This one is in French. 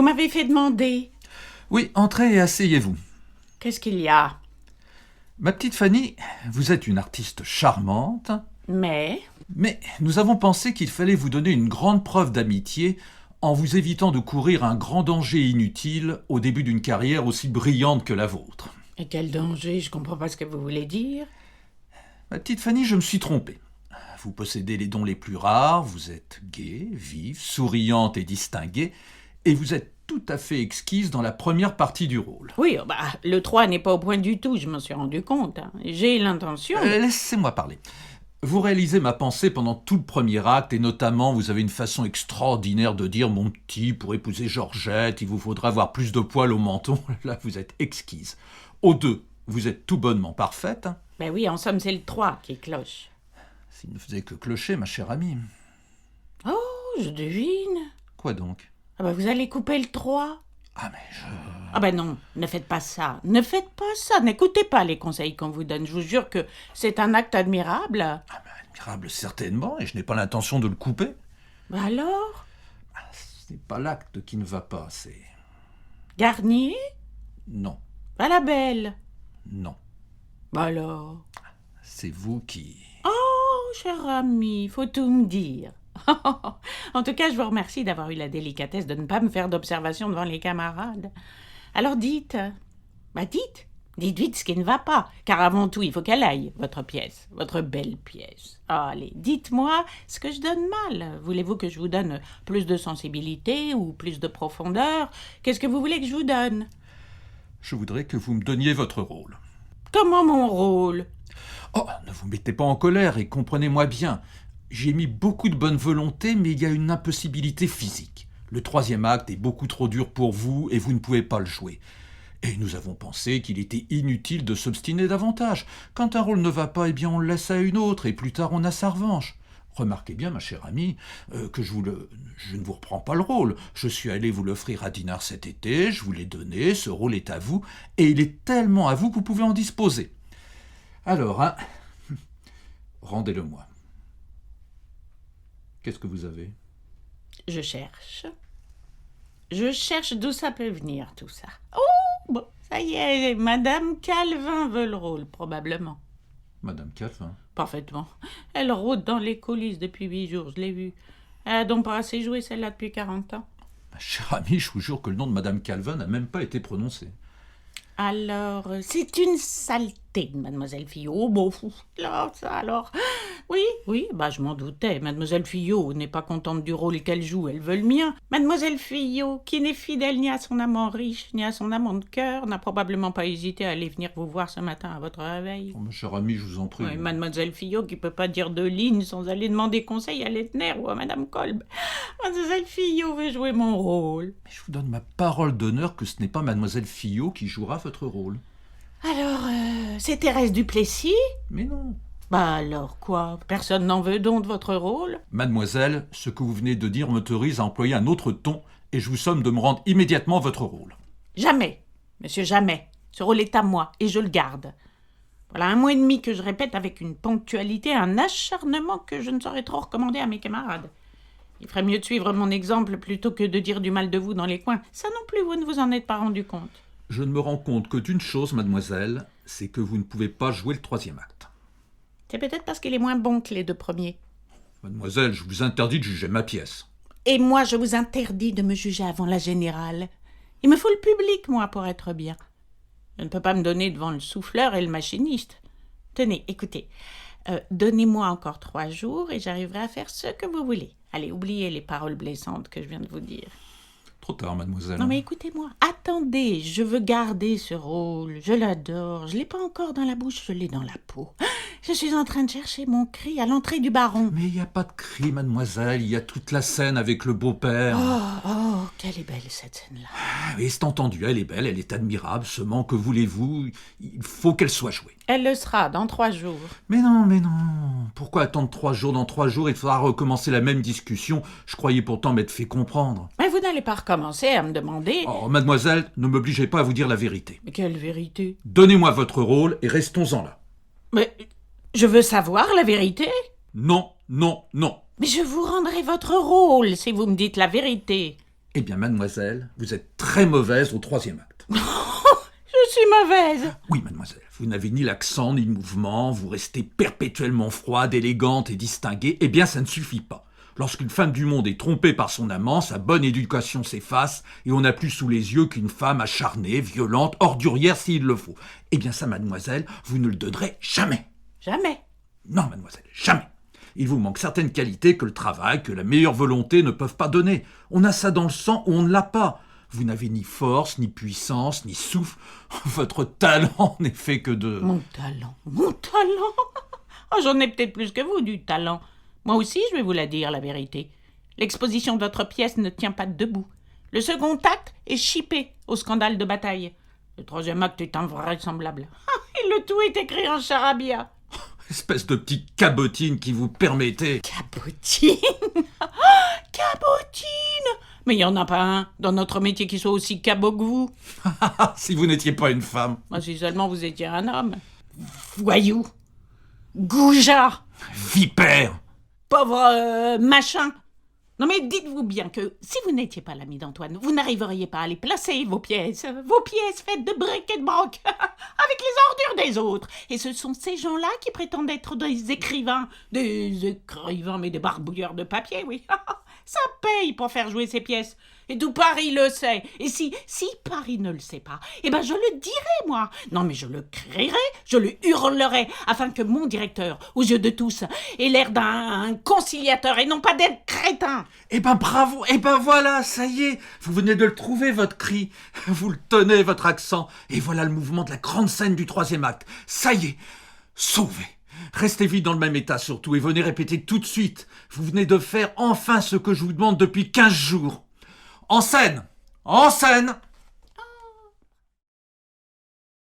Vous m'avez fait demander. Oui, entrez et asseyez-vous. Qu'est-ce qu'il y a? Ma petite Fanny, vous êtes une artiste charmante, Mais nous avons pensé qu'il fallait vous donner une grande preuve d'amitié en vous évitant de courir un grand danger inutile au début d'une carrière aussi brillante que la vôtre. et quel danger? Je comprends pas ce que vous voulez dire. Ma petite Fanny, je me suis trompé. Vous possédez les dons les plus rares, vous êtes gaie, vive, souriante et distinguée, et vous êtes tout à fait exquise dans la première partie du rôle. Oui, le 3 n'est pas au point du tout, je m'en suis rendu compte. J'ai l'intention... Laissez-moi parler. Vous réalisez ma pensée pendant tout le premier acte, et notamment, vous avez une façon extraordinaire de dire « Mon petit, pour épouser Georgette, il vous faudra avoir plus de poils au menton. » Là, vous êtes exquise. Au 2, vous êtes tout bonnement parfaite. Ben oui, en somme, c'est le 3 qui cloche. S'il ne faisait que clocher, ma chère amie. Oh, je devine. Quoi donc? Ah ben vous allez couper le 3. Ah, mais je... Ah ben non, ne faites pas ça. Ne faites pas ça. N'écoutez pas les conseils qu'on vous donne. Je vous jure que c'est un acte admirable. Ah, mais admirable, certainement, et je n'ai pas l'intention de le couper. Ben alors? Ce n'est pas l'acte qui ne va pas, c'est... Garnier? Non, Pas la belle. non. Ben alors? C'est vous qui... Oh, cher ami, faut tout me dire. En tout cas, je vous remercie d'avoir eu la délicatesse de ne pas me faire d'observation devant les camarades. Alors dites, dites vite ce qui ne va pas, car avant tout, il faut qu'elle aille, votre pièce, votre belle pièce. Allez, dites-moi ce que je donne mal. Voulez-vous que je vous donne plus de sensibilité ou plus de profondeur? Qu'est-ce que vous voulez que je vous donne? Je voudrais que vous me donniez votre rôle. Comment mon rôle? Oh, ne vous mettez pas en colère et comprenez-moi bien. J'ai mis beaucoup de bonne volonté, mais il y a une impossibilité physique. Le 3e acte est beaucoup trop dur pour vous et vous ne pouvez pas le jouer. Et nous avons pensé qu'il était inutile de s'obstiner davantage. Quand un rôle ne va pas, eh bien on le laisse à une autre et plus tard on a sa revanche. Remarquez bien, ma chère amie, que je ne vous reprends pas le rôle. Je suis allé vous l'offrir à Dinard cet été, je vous l'ai donné, ce rôle est à vous, et il est tellement à vous que vous pouvez en disposer. Alors, rendez-le-moi. Qu'est-ce que vous avez? Je cherche d'où ça peut venir, tout ça. Oh, bon, ça y est, Madame Calvin veut le rôle, probablement. Madame Calvin? Parfaitement. Elle rôde dans les coulisses depuis 8 jours, je l'ai vue. Elle a donc pas assez joué celle-là depuis 40 ans. Ma chère amie, je vous jure que le nom de Madame Calvin n'a même pas été prononcé. Alors, c'est une saleté, mademoiselle Fillot. Bon, là, ça alors... Oui, je m'en doutais. Mademoiselle Fillot n'est pas contente du rôle qu'elle joue, elle veut le mien. Mademoiselle Fillot, qui n'est fidèle ni à son amant riche, ni à son amant de cœur, n'a probablement pas hésité à aller venir vous voir ce matin à votre réveil. Oh, ma chère amie, je vous en prie. Oui, mademoiselle Fillot, qui peut pas dire 2 lignes sans aller demander conseil à Lettner ou à madame Kolb. Mademoiselle Fillot veut jouer mon rôle. Mais je vous donne ma parole d'honneur que ce n'est pas mademoiselle Fillot qui jouera votre rôle. Alors, c'est Thérèse Duplessis? Mais non. Bah alors quoi? Personne n'en veut donc de votre rôle? Mademoiselle, ce que vous venez de dire m'autorise à employer un autre ton et je vous somme de me rendre immédiatement votre rôle. Jamais, monsieur, jamais. Ce rôle est à moi et je le garde. Voilà 1 mois et demi que je répète avec une ponctualité, un acharnement que je ne saurais trop recommander à mes camarades. Il ferait mieux de suivre mon exemple plutôt que de dire du mal de vous dans les coins. Ça non plus, vous ne vous en êtes pas rendu compte. Je ne me rends compte que d'une chose, mademoiselle, c'est que vous ne pouvez pas jouer le 3e acte. C'est peut-être parce qu'il est moins bon que les 2 premiers. Mademoiselle, je vous interdis de juger ma pièce. Et moi, je vous interdis de me juger avant la générale. Il me faut le public, moi, pour être bien. Je ne peux pas me donner devant le souffleur et le machiniste. Tenez, écoutez, donnez-moi encore 3 jours et j'arriverai à faire ce que vous voulez. Allez, oubliez les paroles blessantes que je viens de vous dire. Trop tard, mademoiselle. Non mais écoutez-moi, attendez, je veux garder ce rôle, je l'adore, je l'ai pas encore dans la bouche, je l'ai dans la peau. Je suis en train de chercher mon cri à l'entrée du baron. Mais il n'y a pas de cri, mademoiselle, il y a toute la scène avec le beau-père. Oh, quelle est belle cette scène-là. Ah oui, c'est entendu, elle est belle, elle est admirable, seulement que voulez-vous, il faut qu'elle soit jouée. Elle le sera dans 3 jours. Mais non, pourquoi attendre 3 jours? Dans 3 jours, il faudra recommencer la même discussion. Je croyais pourtant m'être fait comprendre. Mais vous n'allez pas recommencer à me demander... Oh, mademoiselle, ne m'obligez pas à vous dire la vérité. Mais quelle vérité? Donnez-moi votre rôle et restons-en là. Mais je veux savoir la vérité. Non. Mais je vous rendrai votre rôle si vous me dites la vérité. Eh bien, mademoiselle, vous êtes très mauvaise au troisième acte. Je suis mauvaise. Oui, mademoiselle, vous n'avez ni l'accent ni le mouvement, vous restez perpétuellement froide, élégante et distinguée. Eh bien, ça ne suffit pas. Lorsqu'une femme du monde est trompée par son amant, sa bonne éducation s'efface et on n'a plus sous les yeux qu'une femme acharnée, violente, ordurière s'il le faut. Eh bien ça, mademoiselle, vous ne le donnerez jamais. Jamais. Non, mademoiselle, jamais. Il vous manque certaines qualités que le travail, que la meilleure volonté ne peuvent pas donner. On a ça dans le sang ou on ne l'a pas. Vous n'avez ni force, ni puissance, ni souffle. Votre talent n'est fait que de... Mon talent. Oh, j'en ai peut-être plus que vous, du talent. Moi aussi, je vais vous la dire, la vérité. L'exposition de votre pièce ne tient pas debout. Le second acte est chippé au scandale de bataille. Le troisième acte est invraisemblable. Et le tout est écrit en charabia. Espèce de petite cabotine qui vous permettait... Cabotine. Cabotine. Mais il n'y en a pas un dans notre métier qui soit aussi cabot que vous. Si vous n'étiez pas une femme. Moi, si seulement vous étiez un homme. Voyou. Goujat. Vipère. Pauvre machin. Non mais dites-vous bien que si vous n'étiez pas l'ami d'Antoine, vous n'arriveriez pas à les placer, vos pièces faites de briques et de broc, avec les ordures des autres. Et ce sont ces gens-là qui prétendent être des écrivains, mais des barbouilleurs de papier, oui. Ça paye pour faire jouer ces pièces. Et tout Paris le sait. Et si Paris ne le sait pas, eh ben je le dirai, moi. Non, mais je le crierai, je le hurlerai, afin que mon directeur, aux yeux de tous, ait l'air d'un conciliateur et non pas d'être crétin. Eh ben bravo, eh ben voilà, ça y est, vous venez de le trouver, votre cri. Vous le tenez, votre accent. Et voilà le mouvement de la grande scène du troisième acte. Ça y est, sauvé. Restez vite dans le même état surtout et venez répéter tout de suite. Vous venez de faire enfin ce que je vous demande depuis 15 jours. En scène! En scène!